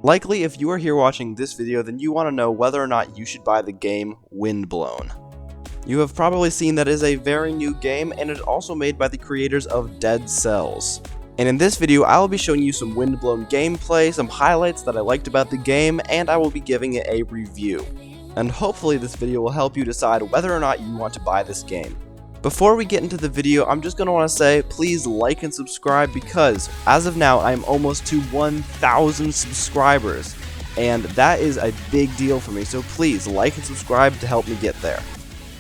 Likely, if you are here watching this video, then you want to know whether or not you should buy the game Windblown. You have probably seen that it is a very new game, and it is also made by the creators of Dead Cells. And in this video, I will be showing you some Windblown gameplay, some highlights that I liked about the game, and I will be giving it a review. And hopefully this video will help you decide whether or not you want to buy this game. Before we get into the video, I'm just going to want to say, please like and subscribe because, as of now, I am almost to 1,000 subscribers. And that is a big deal for me, so please like and subscribe to help me get there.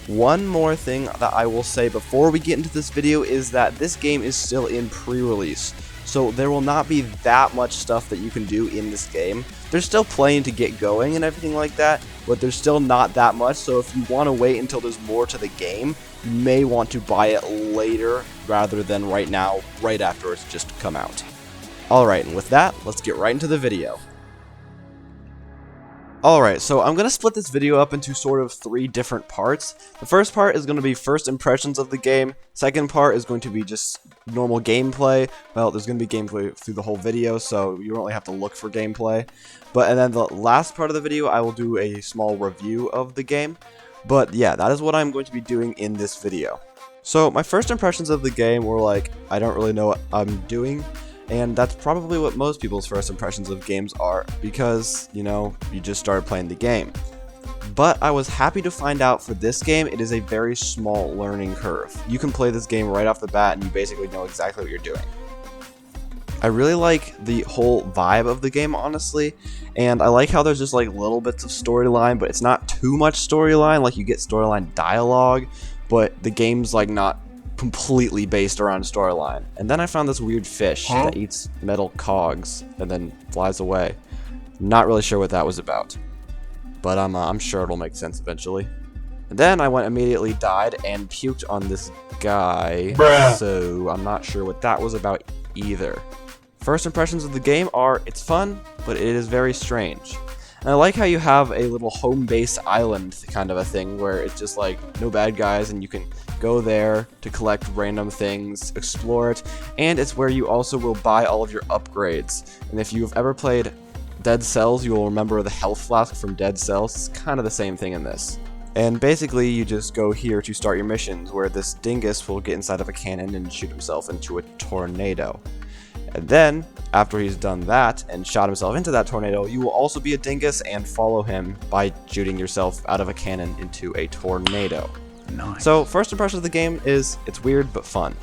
One more thing that I will say before we get into this video is that this game is still in pre-release. So there will not be that much stuff that you can do in this game. There's still plenty to get going and everything like that, but there's still not that much, so if you want to wait until there's more to the game, you may want to buy it later rather than right now, right after it's just come out. Alright, and with that, let's get right into the video. Alright, so I'm going to split this video up into sort of 3 different parts. The first part is going to be first impressions of the game. Second part is going to be just normal gameplay. Well, there's going to be gameplay through the whole video, so you don't really have to look for gameplay. And then the last part of the video, I will do a small review of the game. But yeah, that is what I'm going to be doing in this video. So my first impressions of the game were like, I don't really know what I'm doing. And that's probably what most people's first impressions of games are, because, you know, you just started playing the game. But I was happy to find out for this game, it is a very small learning curve. You can play this game right off the bat and you basically know exactly what you're doing. I really like the whole vibe of the game, honestly, and I like how there's just like little bits of storyline, but it's not too much storyline. Like, you get storyline dialogue, but the game's like not completely based around storyline. And then I found this weird fish that eats metal cogs and then flies away. Not really sure what that was about, but I'm sure it'll make sense eventually. And then I immediately died and puked on this guy, so I'm not sure what that was about either. First impressions of the game are, it's fun, but it is very strange. And I like how you have a little home base island kind of a thing, where it's just like no bad guys and you can go there to collect random things, explore it, and it's where you also will buy all of your upgrades. And if you've ever played Dead Cells, you will remember the health flask from Dead Cells. It's kind of the same thing in this. And basically you just go here to start your missions, where this dingus will get inside of a cannon and shoot himself into a tornado. And then, after he's done that and shot himself into that tornado, you will also be a dingus and follow him by shooting yourself out of a cannon into a tornado. Nice. So, first impression of the game is, it's weird but fun.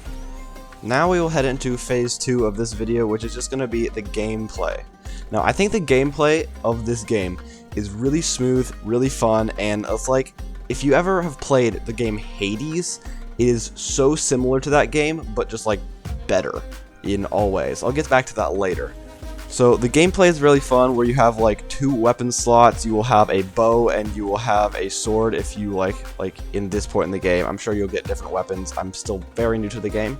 Now we will head into phase 2 of this video, which is just going to be the gameplay. Now, I think the gameplay of this game is really smooth, really fun, and it's like, if you ever have played the game Hades, it is so similar to that game, but just like better in all ways. I'll get back to that later. So the gameplay is really fun, where you have like 2 weapon slots. You will have a bow and you will have a sword if you like in this point in the game. I'm sure you'll get different weapons. I'm still very new to the game,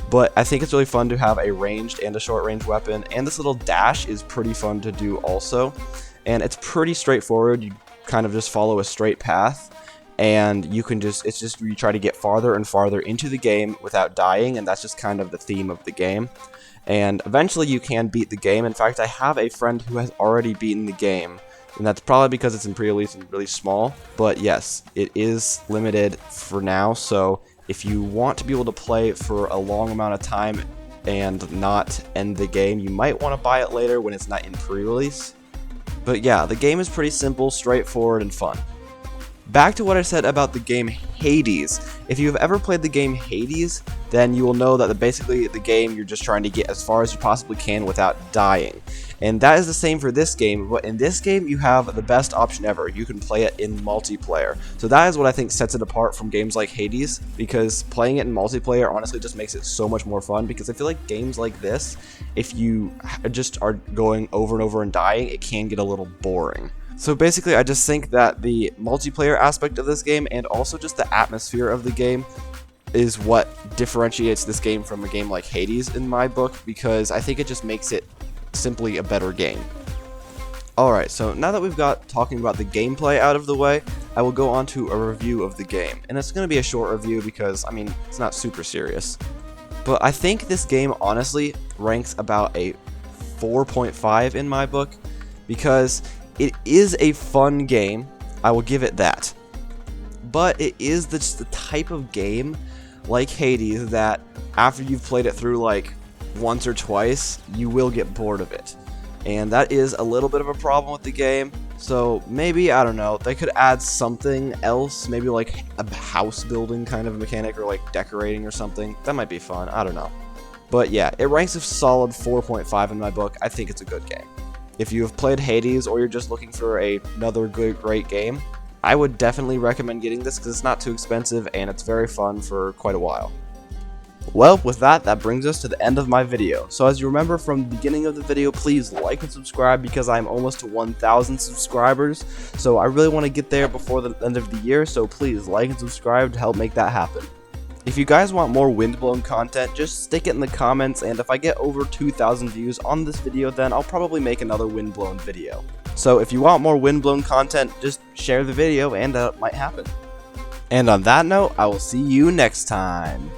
but I think it's really fun to have a ranged and a short range weapon, and this little dash is pretty fun to do also. And it's pretty straightforward. You kind of just follow a straight path, and you can you try to get farther and farther into the game without dying, and that's just kind of the theme of the game. And eventually you can beat the game. In fact, I have a friend who has already beaten the game, and that's probably because it's in pre-release and really small. But yes, it is limited for now, so if you want to be able to play for a long amount of time and not end the game, you might want to buy it later when it's not in pre-release. But yeah, the game is pretty simple, straightforward, and fun. Back to what I said about the game Hades. If you've ever played the game Hades, then you will know that basically the game, you're just trying to get as far as you possibly can without dying. And that is the same for this game, but in this game you have the best option ever. You can play it in multiplayer. So that is what I think sets it apart from games like Hades, because playing it in multiplayer honestly just makes it so much more fun, because I feel like games like this, if you just are going over and over and dying, it can get a little boring. So basically, I just think that the multiplayer aspect of this game, and also just the atmosphere of the game, is what differentiates this game from a game like Hades in my book, because I think it just makes it simply a better game. Alright, so now that we've got talking about the gameplay out of the way, I will go on to a review of the game. And it's going to be a short review because, I mean, it's not super serious. But I think this game honestly ranks about a 4.5 in my book. because it is a fun game. I will give it that. But it is just the type of game, like Hades, that after you've played it through like once or twice, you will get bored of it. And that is a little bit of a problem with the game. So maybe, I don't know, they could add something else, maybe like a house building kind of mechanic, or like decorating or something. That might be fun, I don't know. But yeah, it ranks a solid 4.5 in my book. I think it's a good game. If you have played Hades, or you're just looking for another great game, I would definitely recommend getting this because it's not too expensive and it's very fun for quite a while. Well, with that brings us to the end of my video. So as you remember from the beginning of the video, please like and subscribe because I'm almost to 1,000 subscribers. So I really want to get there before the end of the year, so please like and subscribe to help make that happen. If you guys want more Windblown content, just stick it in the comments, and if I get over 2,000 views on this video, then I'll probably make another Windblown video. So if you want more Windblown content, just share the video and it might happen. And on that note, I will see you next time.